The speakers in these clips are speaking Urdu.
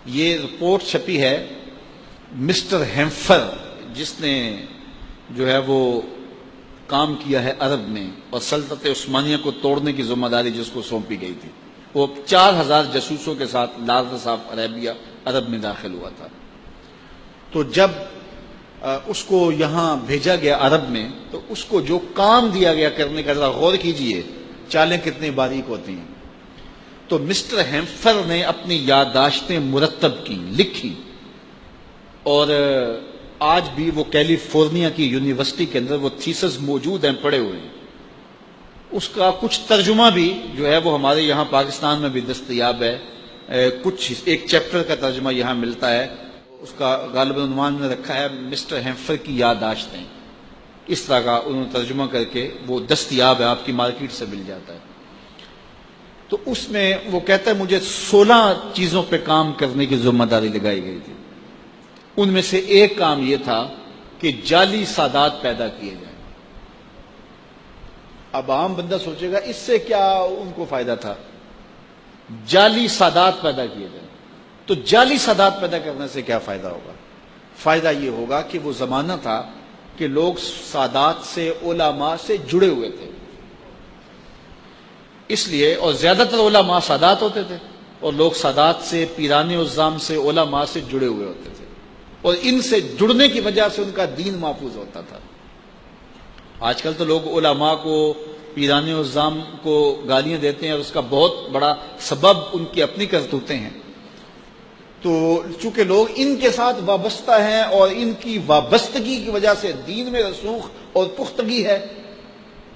یہ رپورٹ چھپی ہے مسٹر ہیمفر، جس نے جو ہے وہ کام کیا ہے عرب میں اور سلطنت عثمانیہ کو توڑنے کی ذمہ داری جس کو سونپی گئی تھی، وہ 4000 جاسوسوں کے ساتھ لارڈس آف عربیہ عرب میں داخل ہوا تھا۔ تو جب اس کو یہاں بھیجا گیا عرب میں، تو اس کو جو کام دیا گیا کرنے کا، ذرا غور کیجئے چالیں کتنی باریک ہوتی ہیں۔ تو مسٹر ہیمفر نے اپنی یادداشتیں مرتب کی، لکھی، اور آج بھی وہ کیلیفورنیا کی یونیورسٹی کے اندر وہ تھیسس موجود ہیں، پڑے ہوئے ہیں۔ اس کا کچھ ترجمہ بھی جو ہے وہ ہمارے یہاں پاکستان میں بھی دستیاب ہے، کچھ ایک چیپٹر کا ترجمہ یہاں ملتا ہے، اس کا غالباً عنوان نے رکھا ہے مسٹر ہیمفر کی یادداشتیں، اس طرح کا انہوں نے ترجمہ کر کے وہ دستیاب ہے، آپ کی مارکیٹ سے مل جاتا ہے۔ تو اس میں وہ کہتا ہے مجھے 16 چیزوں پہ کام کرنے کی ذمہ داری لگائی گئی تھی، ان میں سے ایک کام یہ تھا کہ جعلی سادات پیدا کیے جائیں۔ اب عام بندہ سوچے گا اس سے کیا ان کو فائدہ تھا؟ جعلی سادات پیدا کیے جائیں تو جعلی سادات پیدا کرنے سے کیا فائدہ ہوگا؟ فائدہ یہ ہوگا کہ وہ زمانہ تھا کہ لوگ سادات سے، علماء سے جڑے ہوئے تھے، اس لیے، اور زیادہ تر علماء سادات ہوتے تھے، اور لوگ سادات سے، پیران عظام سے، علماء سے جڑے ہوئے ہوتے تھے، اور ان سے جڑنے کی وجہ سے ان کا دین محفوظ ہوتا تھا۔ آج کل تو لوگ علماء کو، پیران عظام کو گالیاں دیتے ہیں، اور اس کا بہت بڑا سبب ان کی اپنی کرتوتیں ہیں۔ تو چونکہ لوگ ان کے ساتھ وابستہ ہیں اور ان کی وابستگی کی وجہ سے دین میں رسوخ اور پختگی ہے،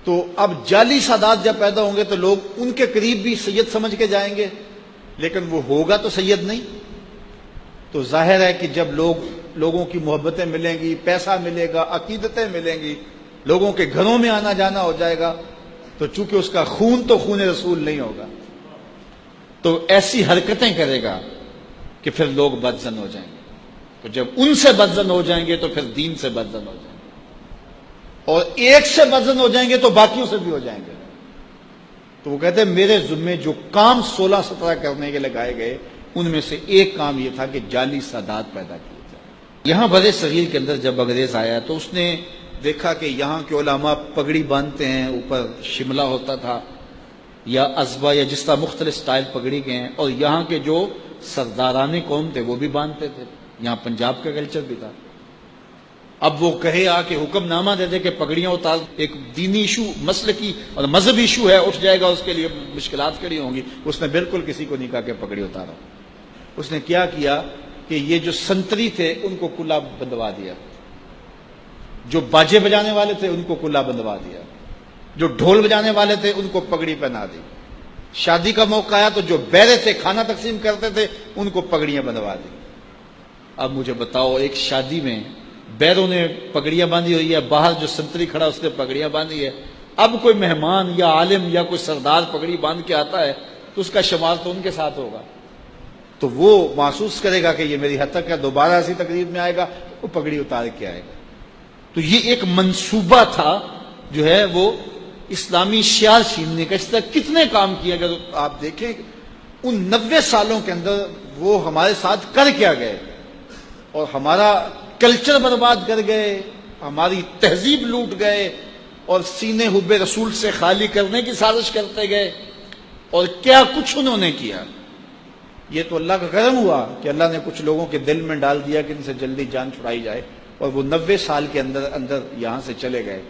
تو اب جعلی سادات جب پیدا ہوں گے تو لوگ ان کے قریب بھی سید سمجھ کے جائیں گے، لیکن وہ ہوگا تو سید نہیں۔ تو ظاہر ہے کہ جب لوگوں کی محبتیں ملیں گی، پیسہ ملے گا، عقیدتیں ملیں گی، لوگوں کے گھروں میں آنا جانا ہو جائے گا، تو چونکہ اس کا خون تو خون رسول نہیں ہوگا، تو ایسی حرکتیں کرے گا کہ پھر لوگ بدظن ہو جائیں گے۔ تو جب ان سے بدظن ہو جائیں گے تو پھر دین سے بدظن ہو جائیں گے، اور ایک سے بدظن ہو جائیں گے تو باقیوں سے بھی ہو جائیں گے۔ تو وہ کہتے ہیں میرے ذمے جو کام 16-17 کرنے کے لگائے گئے، ان میں سے ایک کام یہ تھا کہ جعلی سادات پیدا کیے جائیں۔ یہاں بر صغیر کے اندر جب انگریز آیا تو اس نے دیکھا کہ یہاں کے علماء پگڑی باندھتے ہیں، اوپر شملہ ہوتا تھا یا ازبا یا جس طرح مختلف سٹائل پگڑی کے ہیں، اور یہاں کے جو سرداران قوم تھے وہ بھی باندھتے تھے، یہاں پنجاب کا کلچر بھی تھا۔ اب وہ کہے آ کہ حکم نامہ دے دے کہ پگڑیاں اتار، ایک دینی ایشو، مسلکی اور مذہبی ایشو ہے، اٹھ جائے گا، اس کے لیے مشکلات کھڑی ہوں گی۔ اس نے بالکل کسی کو نہیں کہا کہ پگڑی اتارو۔ اس نے کیا کیا کہ یہ جو سنتری تھے ان کو کلا بندوا دیا، جو باجے بجانے والے تھے ان کو کلا بندوا دیا، جو ڈھول بجانے والے تھے ان کو پگڑی پہنا دی۔ شادی کا موقع آیا تو جو بیرے تھے، کھانا تقسیم کرتے تھے، ان کو پگڑیاں بندوا دی۔ اب مجھے بتاؤ، ایک شادی میں بیروں نے پگڑیاں باندھی ہوئی ہے، باہر جو سنتری کھڑا اس نے پگڑیاں باندھی ہے، اب کوئی مہمان یا عالم یا کوئی سردار پگڑی باندھ کے آتا ہے تو اس کا شمار تو ان کے ساتھ ہوگا، تو وہ محسوس کرے گا کہ یہ میری حد تک ہے، دوبارہ ایسی تقریب میں آئے گا وہ پگڑی اتار کے آئے گا۔ تو یہ ایک منصوبہ تھا جو ہے وہ اسلامی شعار چھیننے کا۔ اس طرح کتنے کام کیے، اگر آپ دیکھیں ان 90 سالوں کے اندر وہ ہمارے ساتھ کر کیا گئے، اور ہمارا کلچر برباد کر گئے، ہماری تہذیب لوٹ گئے، اور سینے حب رسول سے خالی کرنے کی سازش کرتے گئے، اور کیا کچھ انہوں نے کیا۔ یہ تو اللہ کا کرم ہوا کہ اللہ نے کچھ لوگوں کے دل میں ڈال دیا کہ ان سے جلدی جان چھڑائی جائے، اور وہ 90 سال کے اندر یہاں سے چلے گئے۔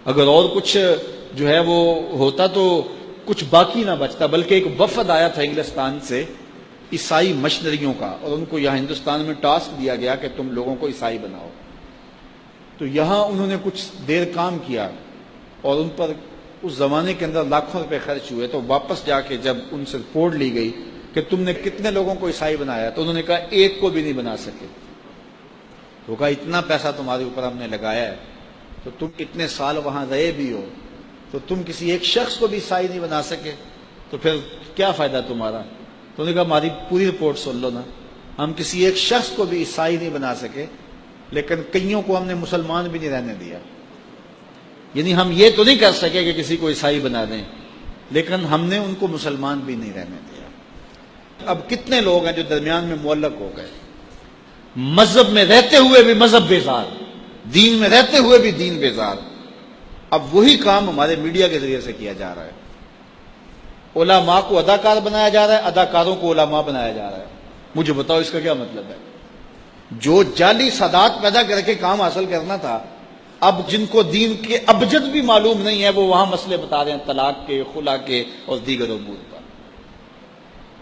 اگر اور کچھ جو ہے وہ ہوتا تو کچھ باقی نہ بچتا، بلکہ ایک وفد آیا تھا انگلستان سے عیسائی مشنریوں کا، اور ان کو یہاں ہندوستان میں ٹاسک دیا گیا کہ تم لوگوں کو عیسائی بناؤ۔ تو یہاں انہوں نے کچھ دیر کام کیا، اور ان پر اس زمانے کے اندر لاکھوں روپے خرچ ہوئے۔ تو واپس جا کے جب ان سے رپورٹ لی گئی کہ تم نے کتنے لوگوں کو عیسائی بنایا، تو انہوں نے کہا ایک کو بھی نہیں بنا سکے۔ تو کہا اتنا پیسہ تمہارے اوپر ہم نے لگایا ہے، تو تم اتنے سال وہاں رہے بھی ہو، تو تم کسی ایک شخص کو بھی عیسائی نہیں بنا سکے، تو پھر کیا فائدہ تمہارا؟ تو انہوں نے کہا ہماری پوری رپورٹ سن لو نا، ہم کسی ایک شخص کو بھی عیسائی نہیں بنا سکے، لیکن کئیوں کو ہم نے مسلمان بھی نہیں رہنے دیا۔ یعنی ہم یہ تو نہیں کر سکے کہ کسی کو عیسائی بنا دیں، لیکن ہم نے ان کو مسلمان بھی نہیں رہنے دیا۔ اب کتنے لوگ ہیں جو درمیان میں معلق ہو گئے، مذہب میں رہتے ہوئے بھی مذہب بیزار، دین میں رہتے ہوئے بھی دین بیزار۔ اب وہی کام ہمارے میڈیا کے ذریعے سے کیا جا رہا ہے، علماء کو اداکار بنایا جا رہا ہے، اداکاروں کو علماء بنایا جا رہا ہے۔ مجھے بتاؤ اس کا کیا مطلب ہے؟ جو جعلی سادات پیدا کر کے کام حاصل کرنا تھا، اب جن کو دین کے ابجد بھی معلوم نہیں ہے وہ وہاں مسئلے بتا رہے ہیں طلاق کے، خلا کے اور دیگر امور پر،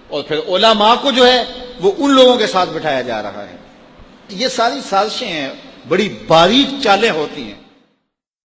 اور پھر علماء کو جو ہے وہ ان لوگوں کے ساتھ بٹھایا جا رہا ہے۔ یہ ساری سازشیں ہیں، بڑی باریک چالیں ہوتی ہیں۔